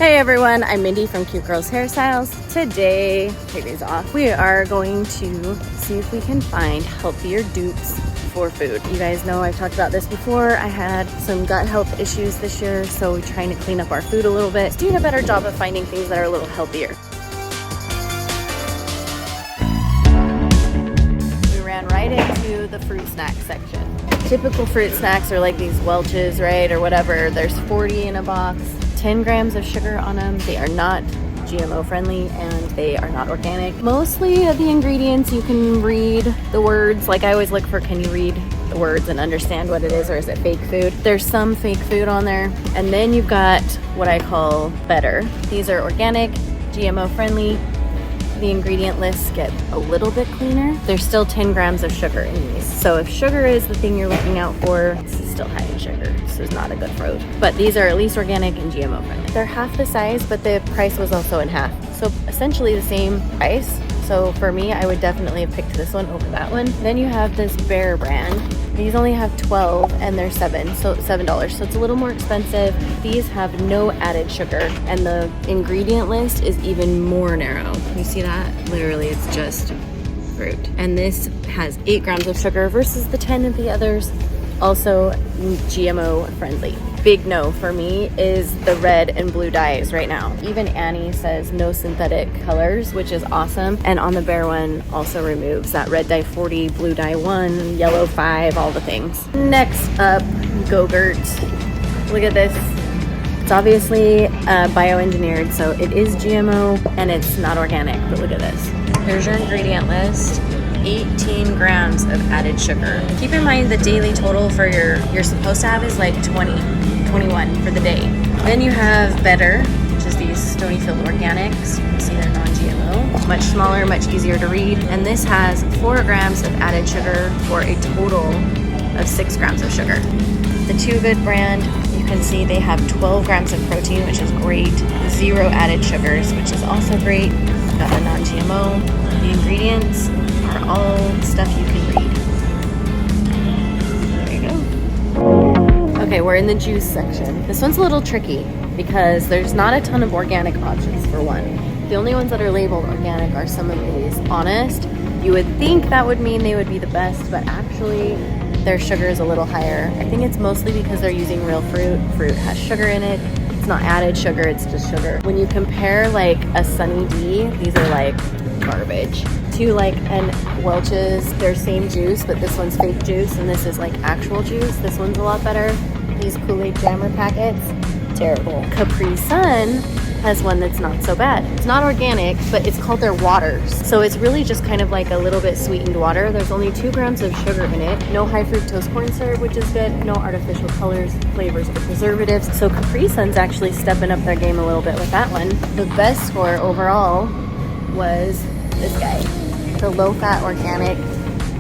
Hey everyone, I'm Mindy from Cute Girls Hairstyles. Today, Katie's off, we are going to see if we can find healthier dupes for food. You guys know I've talked about this before. I had some gut health issues this year, so we're trying to clean up our food a little bit. Doing a better job of finding things that are a little healthier. We ran right into the fruit snack section. Typical fruit snacks are like these Welch's, right, or whatever. There's 40 in a box. 10 grams of sugar on them. They are not GMO friendly and they are not organic. Mostly of the ingredients you can read the words. Like I always look for, can you read the words and understand what it is, or is it fake food? There's some fake food on there. And then you've got what I call better. These are organic, GMO friendly. The ingredient lists get a little bit cleaner. There's still 10 grams of sugar in these. So if sugar is the thing you're looking out for, this is still high in sugar. This is not a good fruit. But these are at least organic and GMO friendly. They're half the size, but the price was also in half. So essentially the same price. So for me, I would definitely have picked this one over that one. Then you have this Bear brand. These only have 12 and they're $7, so it's a little more expensive. These have no added sugar and the ingredient list is even more narrow. You see that? Literally, it's just fruit. And this has 8 grams of sugar versus the 10 of the others. Also GMO friendly. Big no for me is the red and blue dyes right now. Even Annie says no synthetic colors, which is awesome. And on the Bear one also removes that red dye 40, blue dye 1, yellow 5, all the things. Next up, Go-Gurt. Look at this. It's obviously bioengineered, so it is GMO and it's not organic, but look at this. Here's your ingredient list. 18 grams of added sugar. Keep in mind the daily total for you're supposed to have is like 21 for the day. Then you have Better, which is these Stonyfield Organics. You can see they're non-GMO. Much smaller, much easier to read. And this has 4 grams of added sugar for a total of 6 grams of sugar. The Too Good brand, you can see they have 12 grams of protein, which is great. 0 added sugars, which is also great. Got the non-GMO. The ingredients are all stuff you can read. There you go. Okay, we're in the juice section. This one's a little tricky because there's not a ton of organic options for one. The only ones that are labeled organic are some of these. Honest, you would think that would mean they would be the best, but actually their sugar is a little higher. I think it's mostly because they're using real fruit. Fruit has sugar in it. It's not added sugar, it's just sugar. When you compare like a Sunny D, these are like garbage. To like an Welch's, they're same juice, but this one's fake juice and this is like actual juice. This one's a lot better. These Kool-Aid Jammer packets, terrible. Capri Sun has one that's not so bad. It's not organic, but it's called their waters. So it's really just kind of like a little bit sweetened water. There's only 2 grams of sugar in it. No high fructose corn syrup, which is good. No artificial colors, flavors, or preservatives. So Capri Sun's actually stepping up their game a little bit with that one. The best score overall was this guy, the low-fat organic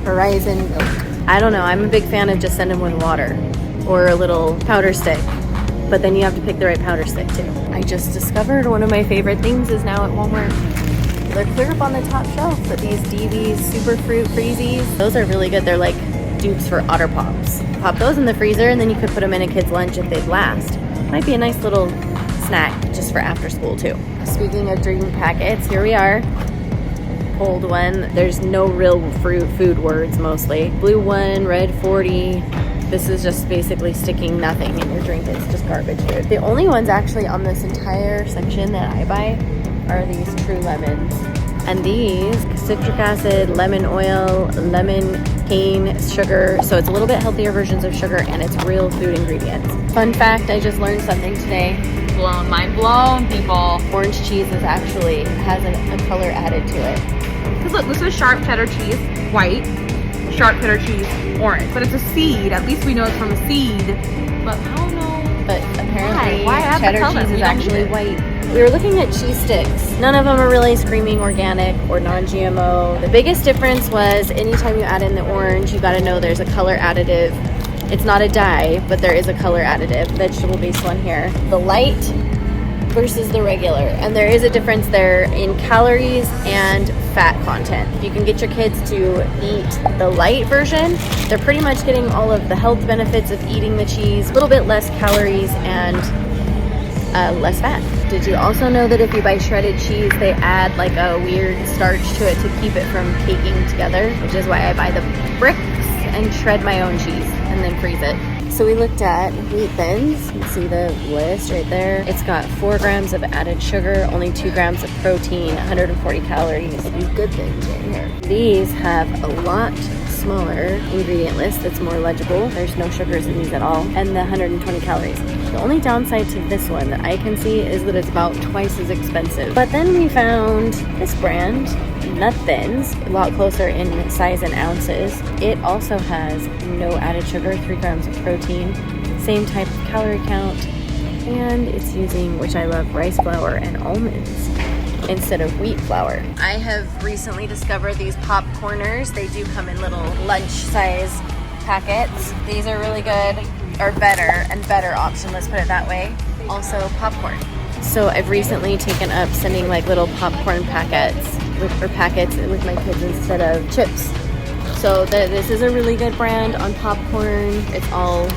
Horizon milk. I don't know, I'm a big fan of just sending with water or a little powder stick, but then you have to pick the right powder stick too. I just discovered one of my favorite things is now at Walmart. They're clear up on the top shelf, but these DV's Super Fruit Freezies, those are really good. They're like dupes for Otter Pops. Pop those in the freezer and then you could put them in a kid's lunch if they'd last. Might be a nice little snack just for after school too. Speaking of dream packets, here we are. Cold one. There's no real fruit food words mostly. Blue one, red 40. This is just basically sticking nothing in your drink. It's just garbage food. The only ones actually on this entire section that I buy are these True Lemons. And these, citric acid, lemon oil, lemon cane, sugar. So it's a little bit healthier versions of sugar and it's real food ingredients. Fun fact, I just learned something today. Blown, mind blown, people. Orange cheese is actually has a color added to it. Because look, this is sharp cheddar cheese, white. Sharp cheddar cheese, orange. But it's a seed. At least we know it's from a seed. But I don't know. But apparently Why cheddar cheese is actually white. We were looking at cheese sticks. None of them are really screaming organic or non-GMO. The biggest difference was anytime you add in the orange, you gotta know there's a color additive. It's not a dye, but there is a color additive, vegetable-based one here. The light versus the regular. And there is a difference there in calories and fat content. If you can get your kids to eat the light version, they're pretty much getting all of the health benefits of eating the cheese, a little bit less calories and less fat. Did you also know that if you buy shredded cheese, they add like a weird starch to it to keep it from caking together, which is why I buy the bricks and shred my own cheese and then freeze it. So we looked at wheat thins. You can see the list right there. It's got 4 grams of added sugar, only 2 grams of protein, 140 calories. These good things right here. These have a lot smaller ingredient list that's more legible. There's no sugars in these at all, and the 120 calories. The only downside to this one that I can see is that it's about twice as expensive. But then we found this brand, Nut Thins, a lot closer in size and ounces. It also has no added sugar, 3 grams of protein, same type of calorie count, and it's using, which I love, rice flour and almonds instead of wheat flour. I have recently discovered these popcorners. They do come in little lunch size packets. These are really good, or better, and better option, let's put it that way. Also popcorn. So I've recently taken up sending like little popcorn packets with my kids instead of chips. So this is a really good brand on popcorn. It's all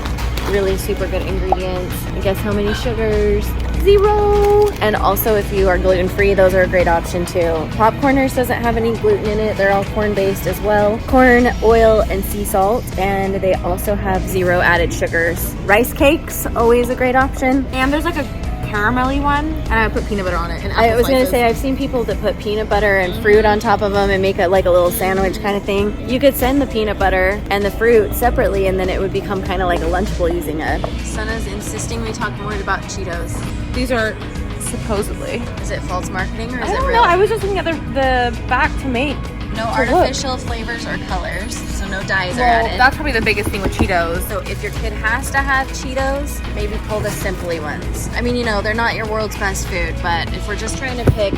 really super good ingredients. And guess how many sugars? 0. And also if you are gluten-free, those are a great option too. Popcorners doesn't have any gluten in it. They're all corn-based as well. Corn, oil, and sea salt. And they also have 0 added sugars. Rice cakes, always a great option. And there's like a caramelly one, and I put peanut butter on it. And I was gonna say, I've seen people that put peanut butter and fruit on top of them and make it like a little sandwich kind of thing. You could send the peanut butter and the fruit separately, and then it would become kind of like a Lunchable using it. Sana's insisting we talk more about Cheetos. These are supposedly. Is it false marketing or is I it don't real? know. I was just looking at the back to make. No artificial flavors or colors, so no dyes are added. That's probably the biggest thing with Cheetos. So if your kid has to have Cheetos, maybe pull the Simply ones. I mean, you know, they're not your world's best food, but if we're just trying to pick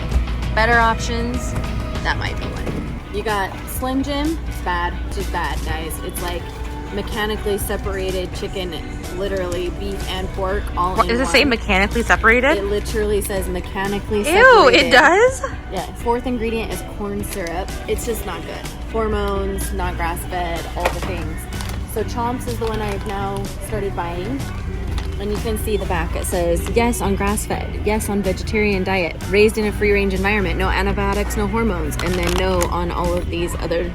better options, that might be one. You got Slim Jim. It's bad. It's just bad, guys. It's like mechanically separated chicken, literally beef and pork all in one. Does it say mechanically separated? It literally says mechanically separated. Ew, it does? Yeah. 4th ingredient is corn syrup. It's just not good. Hormones, not grass-fed, all the things. So Chomps is the one I've now started buying. And you can see the back. It says, yes on grass-fed, yes on vegetarian diet, raised in a free-range environment, no antibiotics, no hormones, and then no on all of these other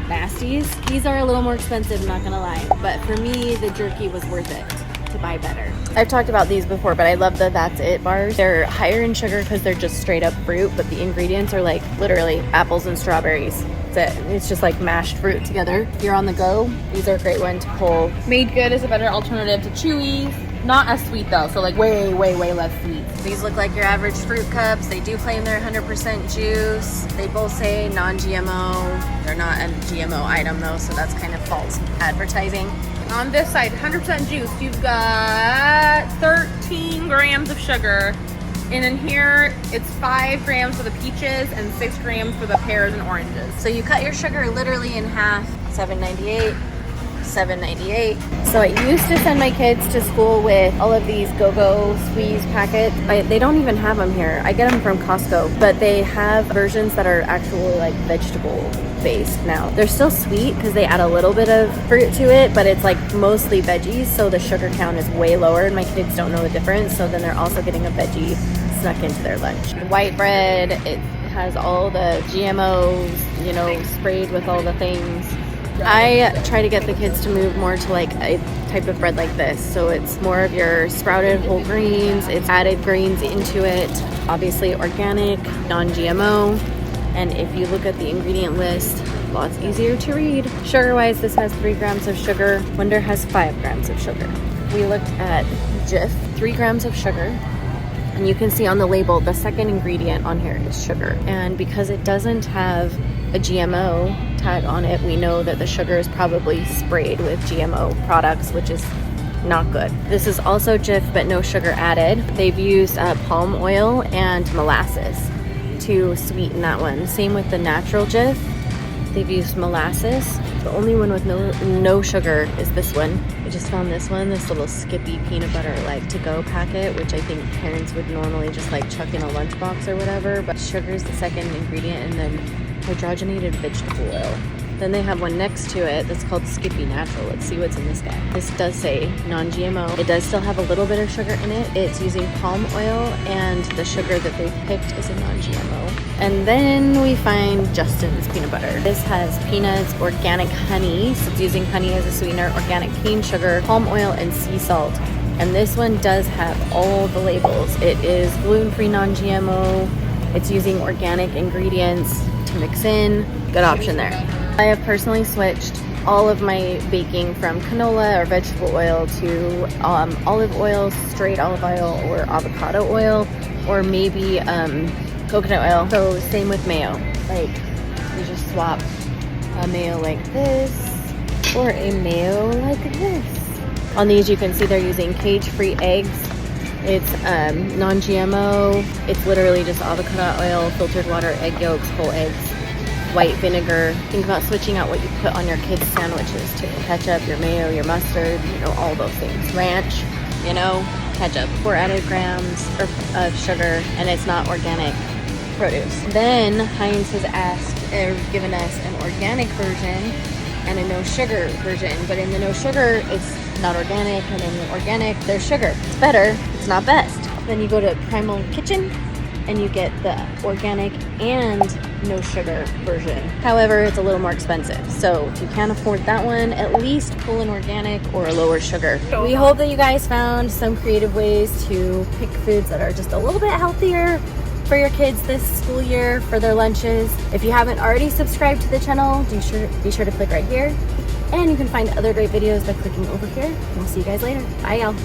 nasties. These are a little more expensive, I'm not gonna lie, but for me the jerky was worth it to buy better. I've talked about these before, but I love the That's It bars. They're higher in sugar because they're just straight up fruit, but the ingredients are like literally apples and strawberries. That's it. It's just like mashed fruit together. If you're on the go, these are a great one to pull. Made Good is a better alternative to Chewy's. Not as sweet though, so like way less sweet. These look like your average fruit cups. They do claim they're 100% juice. They both say non-GMO. They're not a GMO item though, so that's kind of false advertising. On this side, 100% juice, you've got 13 grams of sugar. And in here, it's 5 grams for the peaches and 6 grams for the pears and oranges. So you cut your sugar literally in half. $7.98. $7.98. So I used to send my kids to school with all of these Go-Go squeeze packets. They don't even have them here. I get them from Costco, but they have versions that are actually like vegetable based now. They're still sweet because they add a little bit of fruit to it, but it's like mostly veggies, so the sugar count is way lower and my kids don't know the difference, so then they're also getting a veggie snuck into their lunch. White bread, it has all the GMOs, you know, sprayed with all the things. I try to get the kids to move more to like a type of bread like this. So it's more of your sprouted whole grains. It's added grains into it. Obviously organic, non-GMO. And if you look at the ingredient list, lots easier to read. Sugar-wise, this has 3 grams of sugar. Wonder has 5 grams of sugar. We looked at Jif, 3 grams of sugar. And you can see on the label, the second ingredient on here is sugar. And because it doesn't have a GMO tag on it, we know that the sugar is probably sprayed with GMO products, which is not good. This is also Jif, but no sugar added. They've used palm oil and molasses to sweeten that one. Same with the natural Jif. They've used molasses. The only one with no sugar is this one. I just found this one, this little Skippy peanut butter like to-go packet, which I think parents would normally just like chuck in a lunchbox or whatever, but sugar is the second ingredient, and then hydrogenated vegetable oil. Then they have one next to it that's called Skippy Natural. Let's see what's in this guy. This does say non-GMO. It does still have a little bit of sugar in it. It's using palm oil, and the sugar that they picked is a non-GMO. And then we find Justin's peanut butter. This has peanuts, organic honey, so it's using honey as a sweetener, organic cane sugar, palm oil, and sea salt. And this one does have all the labels. It is gluten-free, non-GMO. It's using organic ingredients to mix in. Good option there. I have personally switched all of my baking from canola or vegetable oil to olive oil, straight olive oil, or avocado oil, or maybe coconut oil. So same with mayo. Like, you just swap a mayo like this or a mayo like this. On these you can see they're using cage-free eggs. It's non-GMO. It's literally just avocado oil, filtered water, egg yolks, whole eggs, white vinegar. Think about switching out what you put on your kids' sandwiches too. Ketchup, your mayo, your mustard, you know, all those things. Ranch, you know, ketchup. 4 added grams of sugar, and it's not organic produce. Then Heinz has given us an organic version and a no sugar version, but in the no sugar it's not organic, and in the organic there's sugar. It's better, it's not best. Then you go to Primal Kitchen and you get the organic and no sugar version. However, it's a little more expensive, so if you can't afford that one, at least pull an organic or a lower sugar. We hope that you guys found some creative ways to pick foods that are just a little bit healthier for your kids this school year for their lunches. If you haven't already subscribed to the channel, be sure to click right here. And you can find other great videos by clicking over here. And we'll see you guys later. Bye, y'all.